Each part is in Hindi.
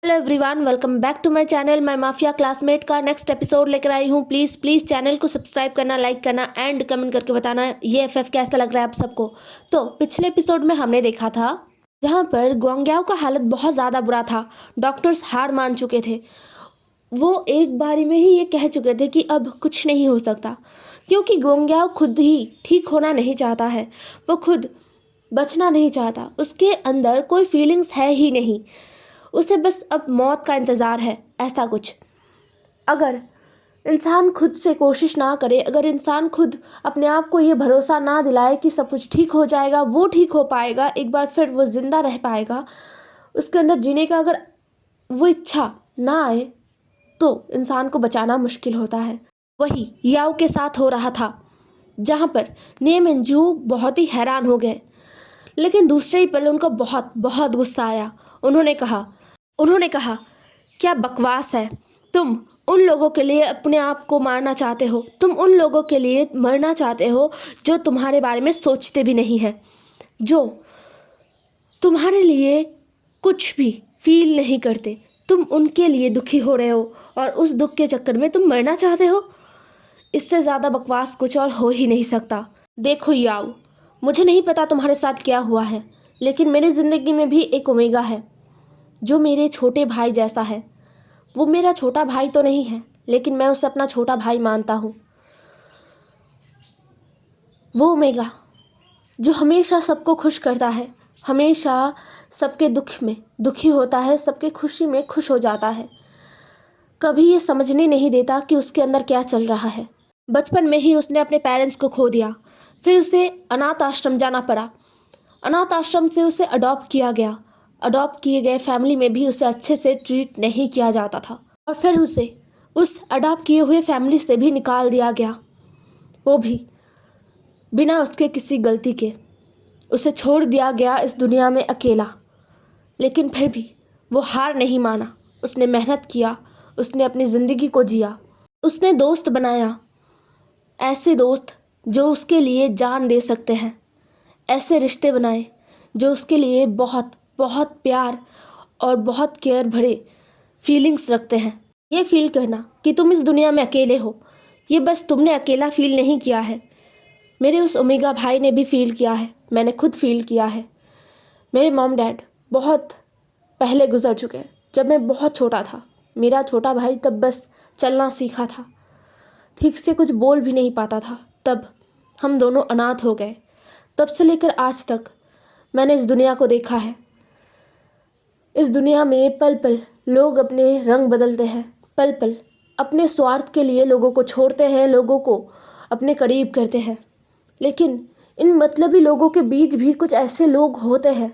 Hello everyone, welcome back to my channel. मैं माफिया क्लासमेट का नेक्स्ट एपिसोड लेकर आई हूँ। प्लीज़ प्लीज़ चैनल को सब्सक्राइब करना, लाइक करना एंड कमेंट करके बताना ये एफएफ कैसा लग रहा है आप सबको। तो पिछले एपिसोड में हमने देखा था जहाँ पर गुआंग्याओ का हालत बहुत ज़्यादा बुरा था। डॉक्टर्स हार मान चुके थे। वो एक बारी में ही ये कह चुके थे कि अब कुछ नहीं हो सकता, क्योंकि गुआंग्याओ खुद ही ठीक होना नहीं चाहता है। वो खुद बचना नहीं चाहता। उसके अंदर कोई फीलिंग्स है ही नहीं। उसे बस अब मौत का इंतज़ार है, ऐसा कुछ। अगर इंसान खुद से कोशिश ना करे, अगर इंसान खुद अपने आप को ये भरोसा ना दिलाए कि सब कुछ ठीक हो जाएगा, वो ठीक हो पाएगा, एक बार फिर वो ज़िंदा रह पाएगा, उसके अंदर जीने का अगर वो इच्छा ना आए, तो इंसान को बचाना मुश्किल होता है। वही याओ के साथ हो रहा था, जहाँ पर ने मंजू बहुत ही हैरान हो गए। लेकिन दूसरे ही पल उनको बहुत बहुत गुस्सा आया। उन्होंने कहा क्या बकवास है। तुम उन लोगों के लिए अपने आप को मारना चाहते हो, तुम उन लोगों के लिए मरना चाहते हो जो तुम्हारे बारे में सोचते भी नहीं हैं, जो तुम्हारे लिए कुछ भी फील नहीं करते। तुम उनके लिए दुखी हो रहे हो और उस दुख के चक्कर में तुम मरना चाहते हो। इससे ज़्यादा बकवास कुछ और हो ही नहीं सकता। देखो याओ, मुझे नहीं पता तुम्हारे साथ क्या हुआ है, लेकिन मेरी ज़िंदगी में भी एक ओमेगा है जो मेरे छोटे भाई जैसा है। वो मेरा छोटा भाई तो नहीं है, लेकिन मैं उसे अपना छोटा भाई मानता हूँ। वो ओमेगा जो हमेशा सबको खुश करता है, हमेशा सबके दुख में दुखी होता है, सबके खुशी में खुश हो जाता है। कभी ये समझने नहीं देता कि उसके अंदर क्या चल रहा है। बचपन में ही उसने अपने पेरेंट्स को खो दिया, फिर उसे अनाथ आश्रम जाना पड़ा। अनाथ आश्रम से उसे अडॉप्ट किया गया। अडॉप्ट किए गए फैमिली में भी उसे अच्छे से ट्रीट नहीं किया जाता था, और फिर उसे उस अडॉप्ट किए हुए फैमिली से भी निकाल दिया गया, वो भी बिना उसके किसी गलती के। उसे छोड़ दिया गया इस दुनिया में अकेला। लेकिन फिर भी वो हार नहीं माना। उसने मेहनत किया, उसने अपनी ज़िंदगी को जिया, उसने दोस्त बनाया, ऐसे दोस्त जो उसके लिए जान दे सकते हैं, ऐसे रिश्ते बनाए जो उसके लिए बहुत बहुत प्यार और बहुत केयर भरे फीलिंग्स रखते हैं। ये फील करना कि तुम इस दुनिया में अकेले हो, ये बस तुमने अकेला फील नहीं किया है, मेरे उस ओमेगा भाई ने भी फील किया है, मैंने खुद फील किया है। मेरे मॉम डैड बहुत पहले गुजर चुके हैं, जब मैं बहुत छोटा था। मेरा छोटा भाई तब बस चलना सीखा था, ठीक से कुछ बोल भी नहीं पाता था। तब हम दोनों अनाथ हो गए। तब से लेकर आज तक मैंने इस दुनिया को देखा है। इस दुनिया में पल पल लोग अपने रंग बदलते हैं, पल पल अपने स्वार्थ के लिए लोगों को छोड़ते हैं, लोगों को अपने करीब करते हैं। लेकिन इन मतलबी लोगों के बीच भी कुछ ऐसे लोग होते हैं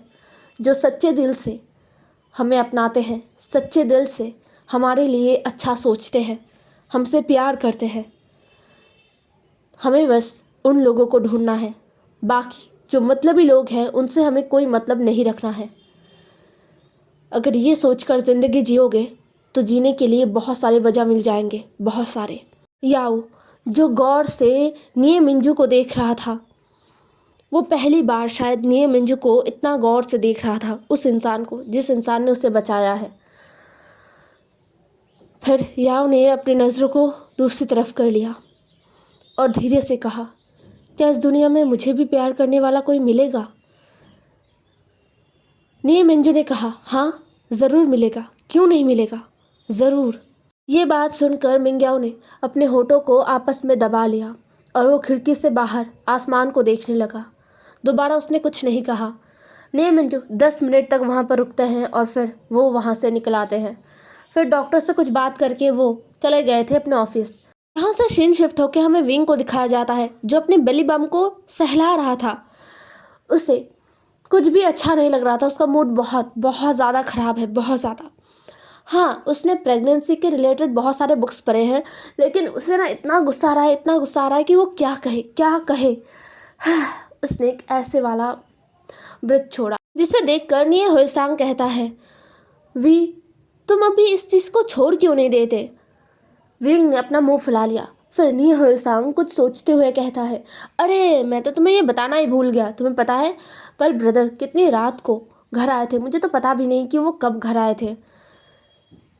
जो सच्चे दिल से हमें अपनाते हैं, सच्चे दिल से हमारे लिए अच्छा सोचते हैं, हमसे प्यार करते हैं। हमें बस उन लोगों को ढूंढना है। बाकी जो मतलबी लोग हैं उनसे हमें कोई मतलब नहीं रखना है। अगर ये सोचकर ज़िंदगी जियोगे तो जीने के लिए बहुत सारे वजह मिल जाएंगे, बहुत सारे। याओ जो गौर से निये मिंजू को देख रहा था, वो पहली बार शायद निये मिंजू को इतना गौर से देख रहा था, उस इंसान को जिस इंसान ने उसे बचाया है। फिर याओ ने अपनी नज़रों को दूसरी तरफ कर लिया और धीरे से कहा, क्या इस दुनिया में मुझे भी प्यार करने वाला कोई मिलेगा? निये मिंजू ने कहा, हाँ ज़रूर मिलेगा, क्यों नहीं मिलेगा, ज़रूर। ये बात सुनकर मिंग्याओ ने अपने होठों को आपस में दबा लिया और वो खिड़की से बाहर आसमान को देखने लगा। दोबारा उसने कुछ नहीं कहा। निये मिंजू 10 मिनट तक वहाँ पर रुकते हैं और फिर वो वहाँ से निकल आते हैं। फिर डॉक्टर से कुछ बात करके वो चले गए थे अपने ऑफिस। यहाँ से सीन शिफ्ट होकर हमें विंग को दिखाया जाता है, जो अपने बेली बम को सहला रहा था। उसे कुछ भी अच्छा नहीं लग रहा था, उसका मूड बहुत बहुत ज़्यादा ख़राब है, बहुत ज़्यादा। हाँ, उसने प्रेगनेंसी के रिलेटेड बहुत सारे बुक्स पढ़े हैं, लेकिन उसे ना इतना गुस्सा आ रहा है, इतना गुस्सा आ रहा है कि वो क्या कहे क्या कहे। उसने एक ऐसे वाला व्रत छोड़ा जिसे देखकर निये होइसांग कहता है, वी तुम अभी इस चीज़ को छोड़ क्यों नहीं देते? विंग ने अपना मुंह फुला लिया। फिर निये होइसांग कुछ सोचते हुए कहता है, अरे मैं तो तुम्हें ये बताना ही भूल गया। तुम्हें पता है कल ब्रदर कितनी रात को घर आए थे? मुझे तो पता भी नहीं कि वो कब घर आए थे।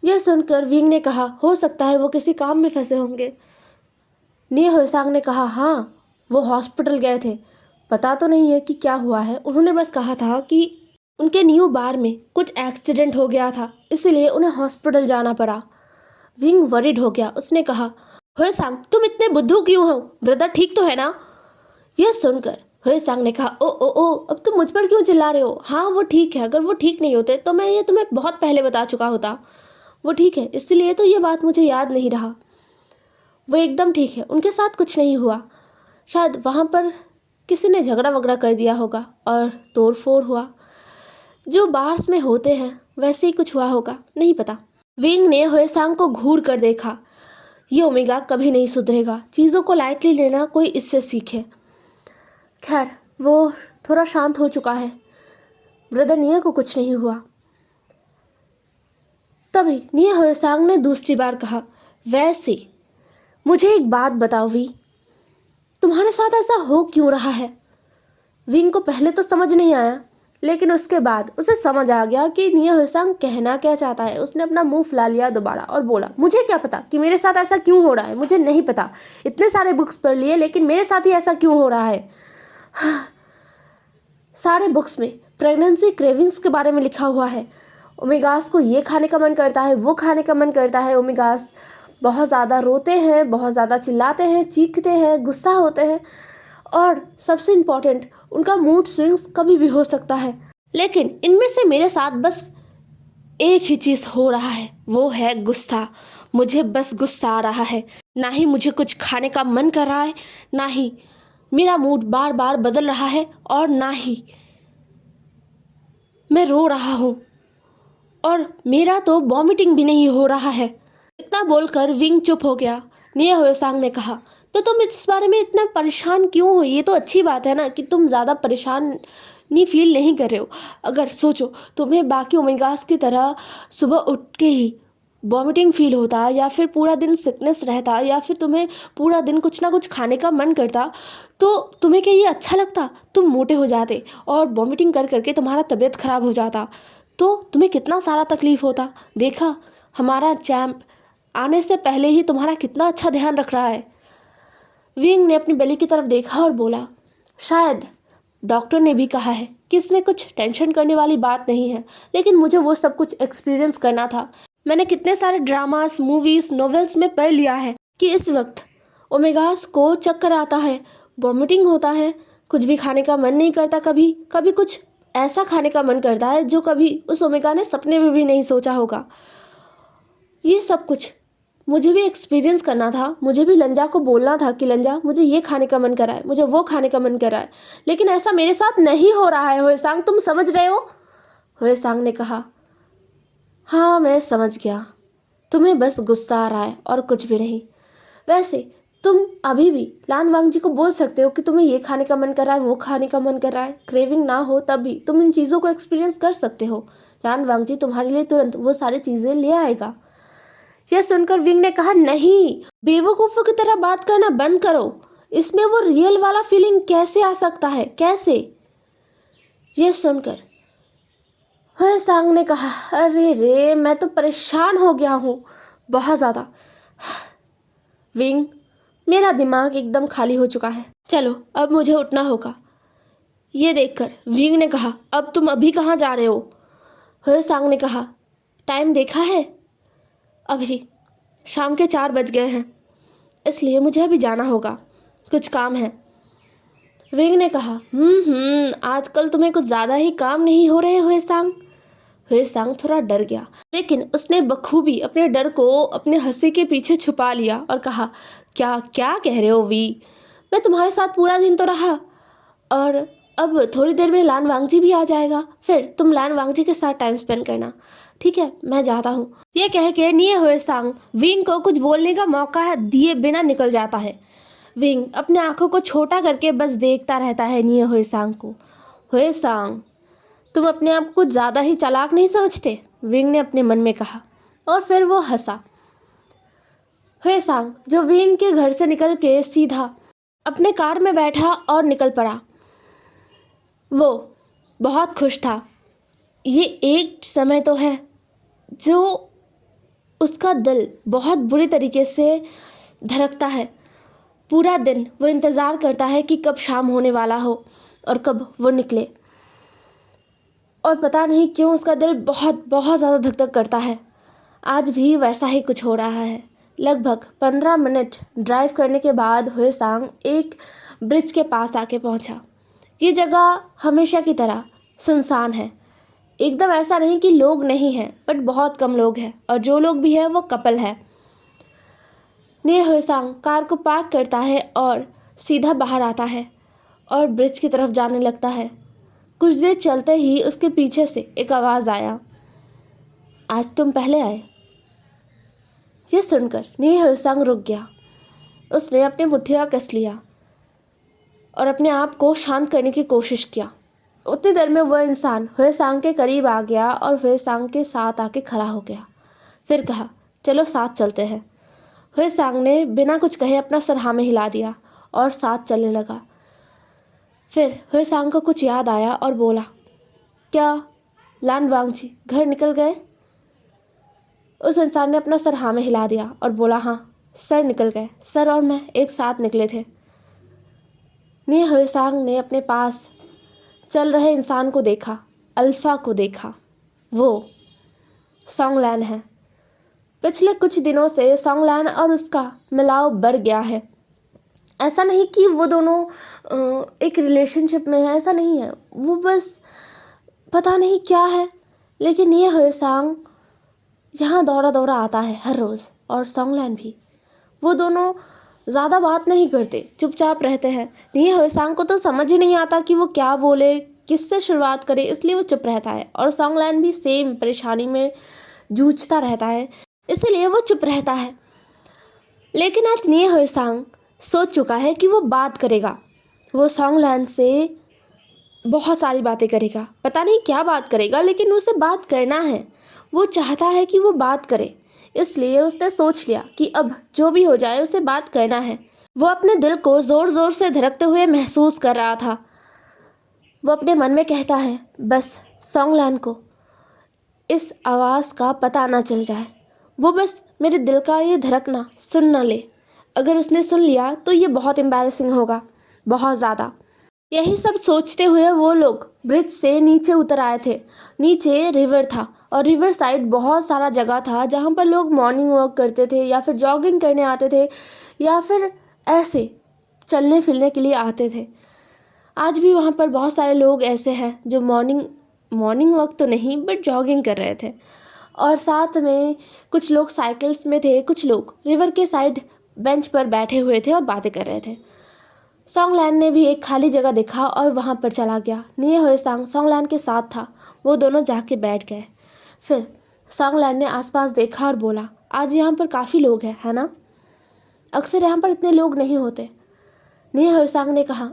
यह सुनकर विंग ने कहा, हो सकता है वो किसी काम में फंसे होंगे। निये होएसांग ने कहा, हाँ वो हॉस्पिटल गए थे, पता तो नहीं है कि क्या हुआ है, उन्होंने बस कहा था कि उनके न्यू बार में कुछ एक्सीडेंट हो गया था, इसीलिए उन्हें हॉस्पिटल जाना पड़ा। विंग वरिड हो गया, उसने कहा, होएसांग तुम इतने बुद्धू क्यों हो, ब्रदर ठीक तो है ना। यह सुनकर होएसांग ने कहा, ओ अब तुम मुझ पर क्यों चिल्ला रहे हो, हाँ वो ठीक है, अगर वो ठीक नहीं होते तो मैं ये तुम्हें बहुत पहले बता चुका होता। वो ठीक है इसलिए तो ये बात मुझे याद नहीं रहा। वो एकदम ठीक है, उनके साथ कुछ नहीं हुआ, शायद वहाँ पर किसी ने झगड़ा वगड़ा कर दिया होगा और तोड़ फोड़ हुआ, जो बार्स में होते हैं वैसे ही कुछ हुआ होगा, नहीं पता। विंग ने होएसांग को घूर कर देखा, ये ओमेगा कभी नहीं सुधरेगा, चीज़ों को लाइटली लेना कोई इससे सीखे। खैर वो थोड़ा शांत हो चुका है, ब्रदर निये को कुछ नहीं हुआ। तभी निये होएसांग ने दूसरी बार कहा, वैसे मुझे एक बात बताओ वी, तुम्हारे साथ ऐसा हो क्यों रहा है। विंग को पहले तो समझ नहीं आया, लेकिन उसके बाद उसे समझ आ गया कि निये होएसांग कहना क्या चाहता है। उसने अपना मुंह फुला लिया दोबारा और बोला, मुझे क्या पता कि मेरे साथ ऐसा क्यों हो रहा है, मुझे नहीं पता, इतने सारे बुक्स पढ़ लिए लेकिन मेरे साथ ही ऐसा क्यों हो रहा है। सारे बुक्स में प्रेगनेंसी क्रेविंग्स के बारे में लिखा हुआ है, ओमेगास को ये खाने का मन करता है, वो खाने का मन करता है, ओमेगास बहुत ज़्यादा रोते हैं, बहुत ज़्यादा चिल्लाते हैं, चीखते हैं, गुस्सा होते हैं, और सबसे इम्पॉर्टेंट उनका मूड स्विंग्स कभी भी हो सकता है। लेकिन इनमें से मेरे साथ बस एक ही चीज़ हो रहा है, वो है गुस्सा। मुझे बस गुस्सा आ रहा है, ना ही मुझे कुछ खाने का मन कर रहा है, ना ही मेरा मूड बार बार बदल रहा है, और ना ही मैं रो रहा हूँ, और मेरा तो वॉमिटिंग भी नहीं हो रहा है। इतना बोलकर विंग चुप हो गया। निये होएसांग ने कहा, तो तुम इस बारे में इतना परेशान क्यों हो, ये तो अच्छी बात है ना कि तुम ज़्यादा परेशान नहीं फील नहीं कर रहे हो। अगर सोचो तुम्हें बाकी ओमेगास की तरह सुबह उठ के ही वॉमिटिंग फील होता, या फिर पूरा दिन सिकनेस रहता, या फिर तुम्हें पूरा दिन कुछ ना कुछ खाने का मन करता, तो तुम्हें क्या ये अच्छा लगता। तुम मोटे हो जाते और वॉमिटिंग कर करके तुम्हारा तबीयत ख़राब हो जाता, तो तुम्हें कितना सारा तकलीफ़ होता। देखा हमारा चैम्प आने से पहले ही तुम्हारा कितना अच्छा ध्यान रख रहा है। विंग ने अपनी बेली की तरफ देखा और बोला, शायद डॉक्टर ने भी कहा है कि इसमें कुछ टेंशन करने वाली बात नहीं है, लेकिन मुझे वो सब कुछ एक्सपीरियंस करना था। मैंने कितने सारे ड्रामास, मूवीज़, नॉवेल्स में पढ़ लिया है कि इस वक्त ओमेगास को चक्कर आता है, वॉमिटिंग होता है, कुछ भी खाने का मन नहीं करता, कभी कभी कुछ ऐसा खाने का मन करता है जो कभी उस ओमेगा ने सपने में भी नहीं सोचा होगा। ये सब कुछ मुझे भी एक्सपीरियंस करना था, मुझे भी लंजा को बोलना था कि लंजा मुझे ये खाने का मन कर रहा है, मुझे वो खाने का मन कर रहा है, लेकिन ऐसा मेरे साथ नहीं हो रहा है होएसांग, तुम समझ रहे हो। होएसांग ने कहा, हाँ मैं समझ गया, तुम्हें बस गुस्सा आ रहा है और कुछ भी नहीं। वैसे तुम अभी भी लान वांग जी को बोल सकते हो कि तुम्हें ये खाने का मन कर रहा है, वो खाने का मन कर रहा है, क्रेविंग ना हो तब भी तुम इन चीज़ों को एक्सपीरियंस कर सकते हो। लान वांग जी तुम्हारे लिए तुरंत वो सारी चीज़ें ले आएगा। यह सुनकर विंग ने कहा, नहीं, बेवकूफ़ों की तरह बात करना बंद करो, इसमें वो रियल वाला फीलिंग कैसे आ सकता है, कैसे। यह सुनकर होएसांग ने कहा, अरे रे मैं तो परेशान हो गया हूँ बहुत ज़्यादा। विंग, मेरा दिमाग एकदम खाली हो चुका है, चलो अब मुझे उठना होगा। ये देखकर विंग ने कहा, अब तुम अभी कहाँ जा रहे हो। होएसांग ने कहा, टाइम देखा है, अभी शाम के 4 बज गए हैं, इसलिए मुझे अभी जाना होगा, कुछ काम है। विंग ने कहा, आजकल तुम्हें कुछ ज़्यादा ही काम नहीं हो रहे होएसांग। होएसांग थोड़ा डर गया, लेकिन उसने बखूबी अपने डर को अपने हंसी के पीछे छुपा लिया और कहा, क्या क्या कह रहे हो वी, मैं तुम्हारे साथ पूरा दिन तो रहा, और अब थोड़ी देर में लान वांगजी भी आ जाएगा, फिर तुम लान वांगजी के साथ टाइम स्पेंड करना, ठीक है मैं जाता हूँ। ये कह के निये होएसांग विंग को कुछ बोलने का मौका दिए बिना निकल जाता है। विंग अपने आंखों को छोटा करके बस देखता रहता है निये होएसांग को। होएसांग, तुम अपने आप को कुछ ज़्यादा ही चालाक नहीं समझते, विंग ने अपने मन में कहा, और फिर वो हंसा। होएसांग जो विंग के घर से निकल के सीधा अपने कार में बैठा और निकल पड़ा। वो बहुत खुश था। ये एक समय तो है जो उसका दिल बहुत बुरी तरीके से धड़कता है। पूरा दिन वो इंतज़ार करता है कि कब शाम होने वाला हो और कब वो निकले। और पता नहीं क्यों उसका दिल बहुत बहुत ज़्यादा धक धक करता है। आज भी वैसा ही कुछ हो रहा है। लगभग 15 मिनट ड्राइव करने के बाद हुएसांग एक ब्रिज के पास आके पहुंचा। ये जगह हमेशा की तरह सुनसान है। एकदम ऐसा नहीं कि लोग नहीं हैं, बट बहुत कम लोग हैं, और जो लोग भी हैं वो कपल है। ने हुएसांग कार को पार्क करता है और सीधा बाहर आता है और ब्रिज की तरफ जाने लगता है। कुछ देर चलते ही उसके पीछे से एक आवाज़ आया, आज तुम पहले आए। ये सुनकर ने हुएसांग रुक गया। उसने अपनी मुट्ठियाँ कस लिया और अपने आप को शांत करने की कोशिश किया। उतनी देर में वह इंसान हुएसांग के करीब आ गया और हुएसांग के साथ आके खड़ा हो गया। फिर कहा, चलो साथ चलते हैं। हुएसांग ने बिना कुछ कहे अपना सर हाँ में हिला दिया और साथ चलने लगा। फिर हुएसांग को कुछ याद आया और बोला, क्या लान वांगजी घर निकल गए? उस इंसान ने अपना सर हाँ में हिला दिया और बोला, हाँ सर निकल गए, सर और मैं एक साथ निकले थे। ने हुएसांग ने अपने पास चल रहे इंसान को देखा, अल्फा को देखा। वो सोंगलैन है। पिछले कुछ दिनों से सोंगलैन और उसका मिलाव बढ़ गया है। ऐसा नहीं कि वो दोनों एक रिलेशनशिप में है, ऐसा नहीं है। वो बस पता नहीं क्या है, लेकिन ये हुएसांग यहाँ दौड़ा दौड़ा आता है हर रोज़, और सोंगलैन भी। वो दोनों ज़्यादा बात नहीं करते, चुपचाप रहते हैं। ये हुएसांग को तो समझ ही नहीं आता कि वो क्या बोले, किससे शुरुआत करे, इसलिए वो चुप रहता है। और सोंगलैन भी सेम परेशानी में जूझता रहता है, इसलिए वो चुप रहता है। लेकिन आज ने हुएसांग सोच चुका है कि वो बात करेगा। वो सोंगलैन से बहुत सारी बातें करेगा। पता नहीं क्या बात करेगा, लेकिन उसे बात करना है। वो चाहता है कि वो बात करे, इसलिए उसने सोच लिया कि अब जो भी हो जाए उसे बात करना है। वो अपने दिल को ज़ोर ज़ोर से धड़कते हुए महसूस कर रहा था। वो अपने मन में कहता है, बस सोंगलैन को इस आवाज़ का पता ना चल जाए। वो बस मेरे दिल का ये धड़कना सुन न ले। अगर उसने सुन लिया तो ये बहुत एम्बैरेसिंग होगा, बहुत ज़्यादा। यही सब सोचते हुए वो लोग ब्रिज से नीचे उतर आए थे। नीचे रिवर था और रिवर साइड बहुत सारा जगह था जहाँ पर लोग मॉर्निंग वॉक करते थे, या फिर जॉगिंग करने आते थे, या फिर ऐसे चलने फिरने के लिए आते थे। आज भी वहाँ पर बहुत सारे लोग ऐसे हैं जो मॉर्निंग वॉक तो नहीं, बट जॉगिंग कर रहे थे। और साथ में कुछ लोग साइकिल्स में थे, कुछ लोग रिवर के साइड बेंच पर बैठे हुए थे और बातें कर रहे थे। सोंगलैन ने भी एक खाली जगह देखा और वहाँ पर चला गया। ने हुएसांग सोंगलैन के साथ था। वो दोनों जाके बैठ गए। फिर सोंगलैन ने आसपास देखा और बोला, आज यहाँ पर काफ़ी लोग हैं, है ना? अक्सर यहाँ पर इतने लोग नहीं होते। ने हुएसांग ने कहा,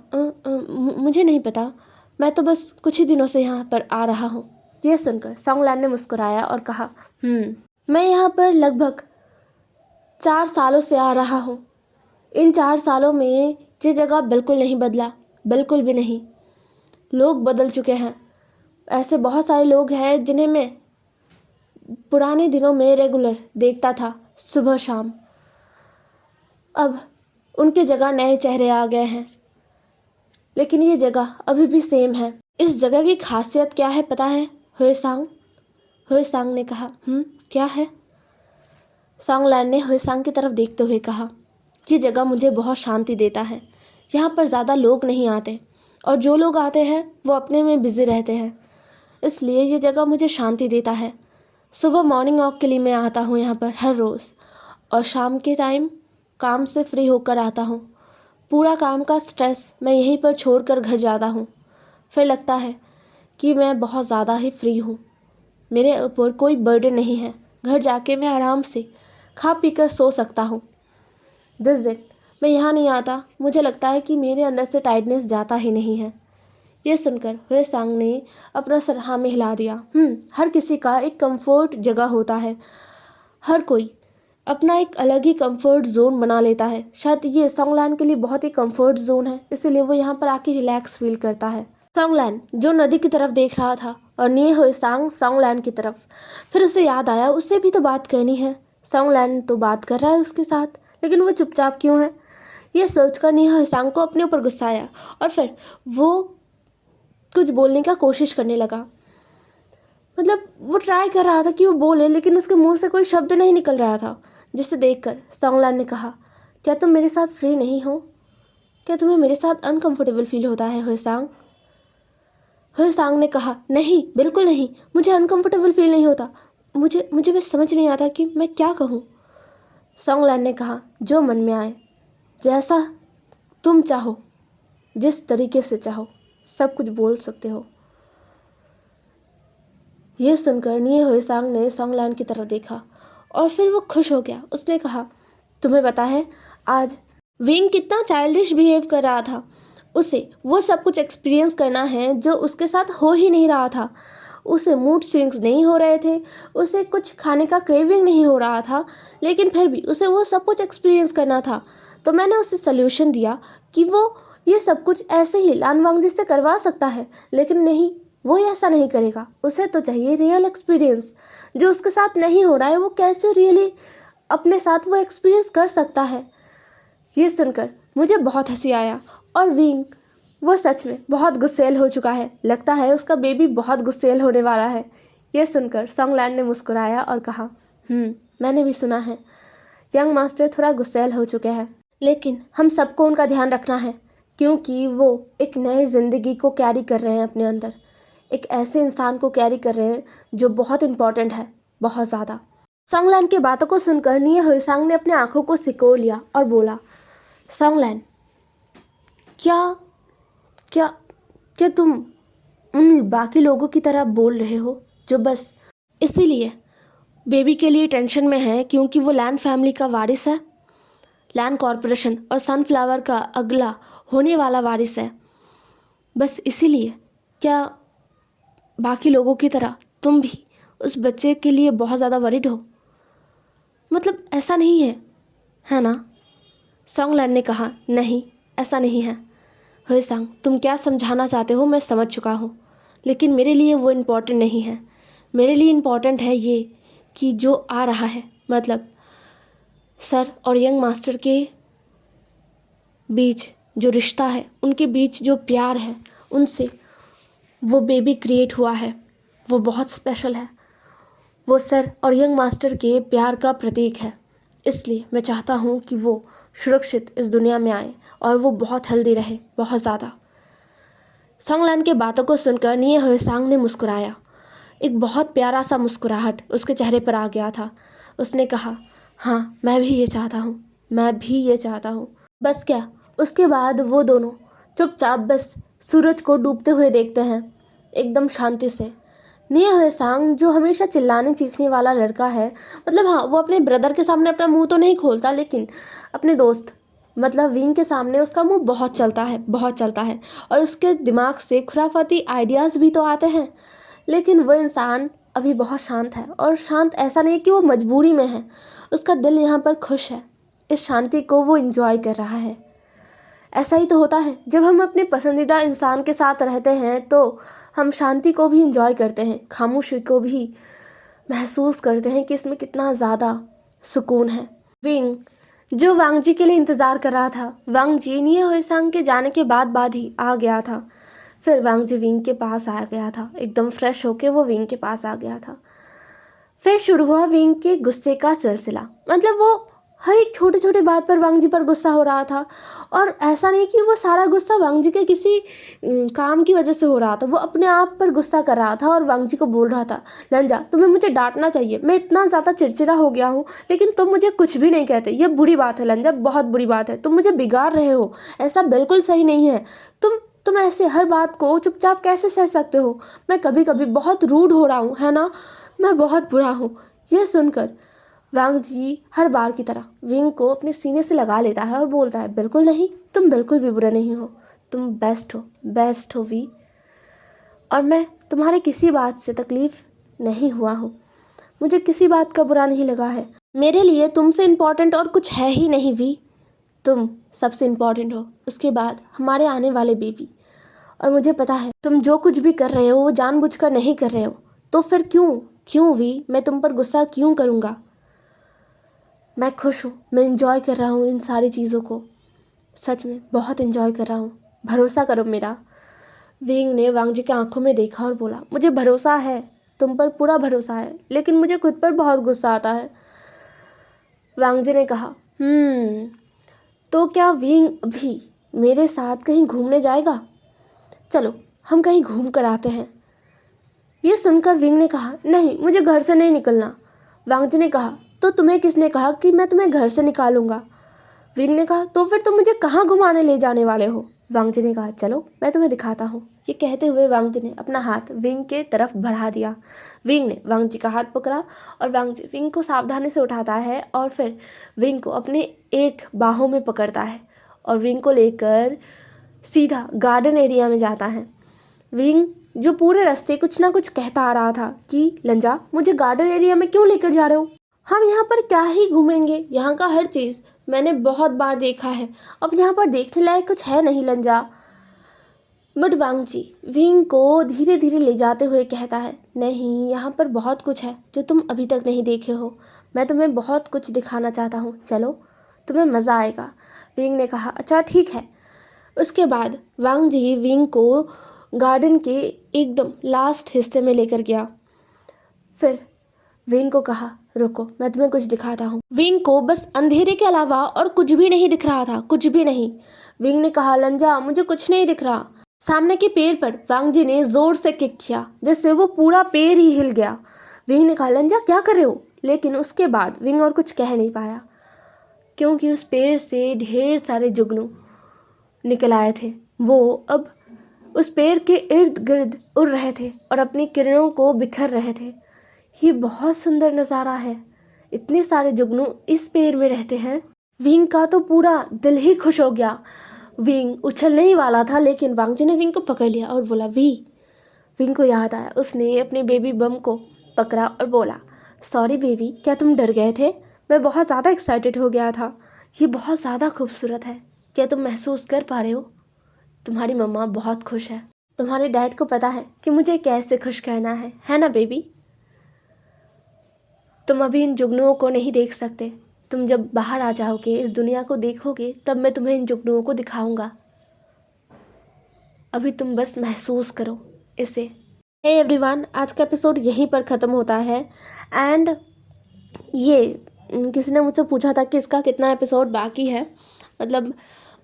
मुझे नहीं पता, मैं तो बस कुछ ही दिनों से यहाँ पर आ रहा हूँ। ये सुनकर सोंगलैन ने मुस्कुराया और कहा, मैं यहाँ पर लगभग 4 सालों से आ रहा हूँ। इन 4 सालों में ये जगह बिल्कुल नहीं बदला, बिल्कुल भी नहीं। लोग बदल चुके हैं। ऐसे बहुत सारे लोग हैं जिन्हें मैं पुराने दिनों में रेगुलर देखता था, सुबह शाम। अब उनके जगह नए चेहरे आ गए हैं, लेकिन ये जगह अभी भी सेम है। इस जगह की खासियत क्या है पता है हुएसांग ने कहा, क्या है? सोंगलैन ने हुएसांग की तरफ देखते हुए कहा, ये जगह मुझे बहुत शांति देता है। यहाँ पर ज़्यादा लोग नहीं आते, और जो लोग आते हैं वो अपने में बिज़ी रहते हैं, इसलिए ये जगह मुझे शांति देता है। सुबह मॉर्निंग वॉक के लिए मैं आता हूँ यहाँ पर हर रोज़, और शाम के टाइम काम से फ्री होकर आता हूँ। पूरा काम का स्ट्रेस मैं यहीं पर छोड़कर घर जाता हूँ। फिर लगता है कि मैं बहुत ज़्यादा ही फ्री हूँ, मेरे ऊपर कोई बर्डन नहीं है। घर जाके मैं आराम से खा पी कर सो सकता हूँ। जिस दिन मैं यहाँ नहीं आता, मुझे लगता है कि मेरे अंदर से टाइटनेस जाता ही नहीं है। ये सुनकर हुएसांग ने अपना सर हाँ में हिला दिया। हर किसी का एक कंफर्ट जगह होता है। हर कोई अपना एक अलग ही कंफर्ट जोन बना लेता है। शायद ये सोंगलैन के लिए बहुत ही कंफर्ट जोन है, इसीलिए वो यहाँ पर आके रिलैक्स फील करता है। सोंगलैन जो नदी की तरफ देख रहा था और ने हुएसांग सोंगलैन की तरफ। फिर उसे याद आया, उसे भी तो बात करनी है। सॉन्गलैन तो बात कर रहा है उसके साथ, लेकिन वो चुपचाप क्यों है? ये सोचकर नेहा हुसैन को अपने ऊपर गुस्सा आया और फिर वो कुछ बोलने का कोशिश करने लगा। मतलब वो ट्राई कर रहा था कि वो बोले, लेकिन उसके मुंह से कोई शब्द नहीं निकल रहा था, जिसे देखकर सॉन्गलैन ने कहा, क्या तुम मेरे साथ फ्री नहीं हो? क्या तुम्हें मेरे साथ अनकंफर्टेबल फील होता है हुसैन? हुसैन ने कहा, नहीं बिल्कुल नहीं, मुझे अनकंफर्टेबल फील नहीं होता। मुझे बस समझ नहीं आता कि मैं क्या कहूँ। सॉन्गलैन ने कहा, जो मन में आए, जैसा तुम चाहो, जिस तरीके से चाहो, सब कुछ बोल सकते हो। यह सुनकर निये हुसैन ने सॉन्गलैन की तरफ देखा और फिर वो खुश हो गया। उसने कहा, तुम्हें पता है आज विंग कितना चाइल्डिश बिहेव कर रहा था। उसे वो सब कुछ एक्सपीरियंस करना है जो उसके साथ हो ही नहीं रहा था। उसे मूड स्विंग्स नहीं हो रहे थे, उसे कुछ खाने का क्रेविंग नहीं हो रहा था, लेकिन फिर भी उसे वो सब कुछ एक्सपीरियंस करना था। तो मैंने उसे सल्यूशन दिया कि वो ये सब कुछ ऐसे ही लान वांगजी से करवा सकता है, लेकिन नहीं, वो ऐसा नहीं करेगा। उसे तो चाहिए रियल एक्सपीरियंस। जो उसके साथ नहीं हो रहा है वो कैसे रियली अपने साथ वो एक्सपीरियंस कर सकता है। ये सुनकर मुझे बहुत हंसी आया और विंग वो सच में बहुत गुस्सेल हो चुका है। लगता है उसका बेबी बहुत गुस्सेल होने वाला है। यह सुनकर सॉन्गलैन ने मुस्कुराया और कहा, मैंने भी सुना है यंग मास्टर थोड़ा गुस्सेल हो चुके हैं, लेकिन हम सबको उनका ध्यान रखना है, क्योंकि वो एक नई ज़िंदगी को कैरी कर रहे हैं अपने अंदर। एक ऐसे इंसान को कैरी कर रहे हैं जो बहुत इम्पॉर्टेंट है, बहुत ज़्यादा। सॉन्गलैन की बातों को सुनकर निये हुसैन ने अपने आंखों को सिकोड़ लिया और बोला, सॉन्गलैन, क्या क्या क्या तुम उन बाकी लोगों की तरह बोल रहे हो जो बस इसीलिए बेबी के लिए टेंशन में है क्योंकि वो लैन फैमिली का वारिस है, लैन कॉरपोरेशन और सनफ्लावर का अगला होने वाला वारिस है, बस इसीलिए? क्या बाकी लोगों की तरह तुम भी उस बच्चे के लिए बहुत ज़्यादा वरीड हो? मतलब ऐसा नहीं है ना? सॉन्गलैन ने कहा, नहीं ऐसा नहीं है। हुसैन, तुम क्या समझाना चाहते हो मैं समझ चुका हूँ, लेकिन मेरे लिए वो इम्पोर्टेंट नहीं है। मेरे लिए इम्पोर्टेंट है ये कि जो आ रहा है, मतलब सर और यंग मास्टर के बीच जो रिश्ता है, उनके बीच जो प्यार है, उनसे वो बेबी क्रिएट हुआ है, वो बहुत स्पेशल है। वो सर और यंग मास्टर के प्यार का प्रतीक है। इसलिए मैं चाहता हूँ कि वो सुरक्षित इस दुनिया में आए और वो बहुत हेल्दी रहे, बहुत ज़्यादा। सॉन्गलैन के बातों को सुनकर निये हुसैन ने मुस्कुराया। एक बहुत प्यारा सा मुस्कुराहट उसके चेहरे पर आ गया था। उसने कहा, हाँ मैं भी ये चाहता हूँ, मैं भी ये चाहता हूँ। बस क्या, उसके बाद वो दोनों चुपचाप बस सूरज को डूबते हुए देखते हैं, एकदम शांति से। निये हुसैन जो हमेशा चिल्लाने चीखने वाला लड़का है, मतलब हाँ, वो अपने ब्रदर के सामने अपना मुंह तो नहीं खोलता, लेकिन अपने दोस्त मतलब विंग के सामने उसका मुंह बहुत चलता है, बहुत चलता है, और उसके दिमाग से खुराफाती आइडियाज़ भी तो आते हैं। लेकिन वो इंसान अभी बहुत शांत है, और शांत ऐसा नहीं कि वो मजबूरी में है, उसका दिल यहाँ पर खुश है। इस शांति को वो इंजॉय कर रहा है। ऐसा ही तो होता है, जब हम अपने पसंदीदा इंसान के साथ रहते हैं तो हम शांति को भी इंजॉय करते हैं, खामोशी को भी महसूस करते हैं कि इसमें कितना ज़्यादा सुकून है। विंग जो वांगजी के लिए इंतज़ार कर रहा था, वांगजी निये हुसैन के जाने के बाद ही आ गया था। फिर वांगजी विंग के पास आ गया था, एकदम फ्रेश होके वो विंग के पास आ गया था। फिर शुरू हुआ विंग के गुस्से का सिलसिला। मतलब वो हर एक छोटे छोटे बात पर वांगजी पर गुस्सा हो रहा था, और ऐसा नहीं कि वो सारा गुस्सा वांगजी के किसी काम की वजह से हो रहा था। वो अपने आप पर गुस्सा कर रहा था और वांगजी को बोल रहा था, लंजा तुम्हें मुझे डांटना चाहिए, मैं इतना ज़्यादा चिड़चिड़ा हो गया हूँ, लेकिन तुम मुझे कुछ भी नहीं कहते। ये बुरी बात है लंजा, बहुत बुरी बात है, तुम मुझे बिगाड़ रहे हो, ऐसा बिल्कुल सही नहीं है। तुम ऐसे हर बात को चुपचाप कैसे सह सकते हो? मैं कभी कभी बहुत रूड हो रहा हूँ, है ना? मैं बहुत बुरा हूँ। यह सुनकर वांगजी हर बार की तरह विंग को अपने सीने से लगा लेता है और बोलता है, बिल्कुल नहीं, तुम बिल्कुल भी बुरे नहीं हो, तुम बेस्ट हो वी, और मैं तुम्हारे किसी बात से तकलीफ़ नहीं हुआ हूँ, मुझे किसी बात का बुरा नहीं लगा है। मेरे लिए तुमसे इम्पोर्टेंट और कुछ है ही नहीं वी, तुम सबसे इम्पोर्टेंट हो, उसके बाद हमारे आने वाले बेबी। और मुझे पता है तुम जो कुछ भी कर रहे हो वो जानबूझकर नहीं कर रहे हो, तो फिर क्यों वी मैं तुम पर गुस्सा क्यों करूँगा? मैं खुश हूँ, मैं इंजॉय कर रहा हूँ इन सारी चीज़ों को, सच में बहुत इंजॉय कर रहा हूँ, भरोसा करो मेरा। विंग ने वांग जी के आंखों में देखा और बोला, मुझे भरोसा है, तुम पर पूरा भरोसा है, लेकिन मुझे खुद पर बहुत गुस्सा आता है। वांग जी ने कहा, तो क्या विंग भी मेरे साथ कहीं घूमने जाएगा? चलो हम कहीं घूम कर आते हैं। ये सुनकर विंग ने कहा, नहीं, मुझे घर से नहीं निकलना। वांग जी ने कहा, तो तुम्हें किसने कहा कि मैं तुम्हें घर से निकालूंगा? विंग ने कहा, तो फिर तुम मुझे कहाँ घुमाने ले जाने वाले हो? वांग जी ने कहा, चलो मैं तुम्हें दिखाता हूँ। ये कहते हुए वांग जी ने अपना हाथ विंग के तरफ बढ़ा दिया। विंग ने वांग जी का हाथ पकड़ा और वांग जी विंग को सावधानी से उठाता है और फिर विंग को अपने एक बाहों में पकड़ता है और विंग को लेकर सीधा गार्डन एरिया में जाता है। विंग जो पूरे रास्ते कुछ ना कुछ कहता आ रहा था कि लंजा, मुझे गार्डन एरिया में क्यों लेकर जा रहे हो? हम यहाँ पर क्या ही घूमेंगे, यहाँ का हर चीज़ मैंने बहुत बार देखा है, अब यहाँ पर देखने लायक कुछ है नहीं लंजा। बट वांग जी विंग को धीरे धीरे ले जाते हुए कहता है, नहीं, यहाँ पर बहुत कुछ है जो तुम अभी तक नहीं देखे हो, मैं तुम्हें बहुत कुछ दिखाना चाहता हूँ, चलो तुम्हें मज़ा आएगा। विंग ने कहा, अच्छा ठीक है। उसके बाद वांग जी विंग को गार्डन के एकदम लास्ट हिस्से में लेकर गया। फिर विंग को कहा, रुको मैं तुम्हें कुछ दिखाता हूँ। विंग को बस अंधेरे के अलावा और कुछ भी नहीं दिख रहा था, कुछ भी नहीं। विंग ने कहा, लंजा, मुझे कुछ नहीं दिख रहा। सामने के पेड़ पर वांग जी ने जोर से किक किया जिससे वो पूरा पेड़ ही हिल गया। विंग ने कहा, लंजा क्या कर रहे हो? लेकिन उसके बाद विंग और कुछ कह नहीं पाया क्योंकि उस पेड़ से ढेर सारे जुगनू निकल आए थे। वो अब उस पेड़ के इर्द गिर्द उड़ रहे थे और अपनी किरणों को बिखर रहे थे। ये बहुत सुंदर नज़ारा है, इतने सारे जुगनू इस पेड़ में रहते हैं। विंग का तो पूरा दिल ही खुश हो गया। विंग उछलने ही वाला था लेकिन वांग जी ने विंग को पकड़ लिया और बोला, विंग को याद आया, उसने अपने बेबी बम को पकड़ा और बोला, सॉरी बेबी, क्या तुम डर गए थे? मैं बहुत ज़्यादा एक्साइटेड हो गया था। ये बहुत ज़्यादा खूबसूरत है, क्या तुम महसूस कर पा रहे हो? तुम्हारी मम्मा बहुत खुश है, तुम्हारे डैड को पता है कि मुझे कैसे खुश करना है ना बेबी? तुम अभी इन जुगनुओं को नहीं देख सकते, तुम जब बाहर आ जाओगे, इस दुनिया को देखोगे, तब मैं तुम्हें इन जुगनुओं को दिखाऊंगा। अभी तुम बस महसूस करो इसे। हे एवरीवन, आज का एपिसोड यहीं पर ख़त्म होता है। एंड ये किसी ने मुझसे पूछा था कि इसका कितना एपिसोड बाकी है, मतलब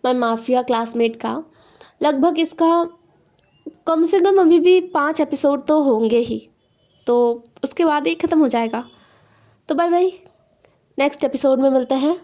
माय माफिया क्लासमेट का। लगभग इसका कम से कम अभी भी 5 एपिसोड तो होंगे ही, तो उसके बाद ही ख़त्म हो जाएगा। तो बाय बाय, नेक्स्ट एपिसोड में मिलते हैं।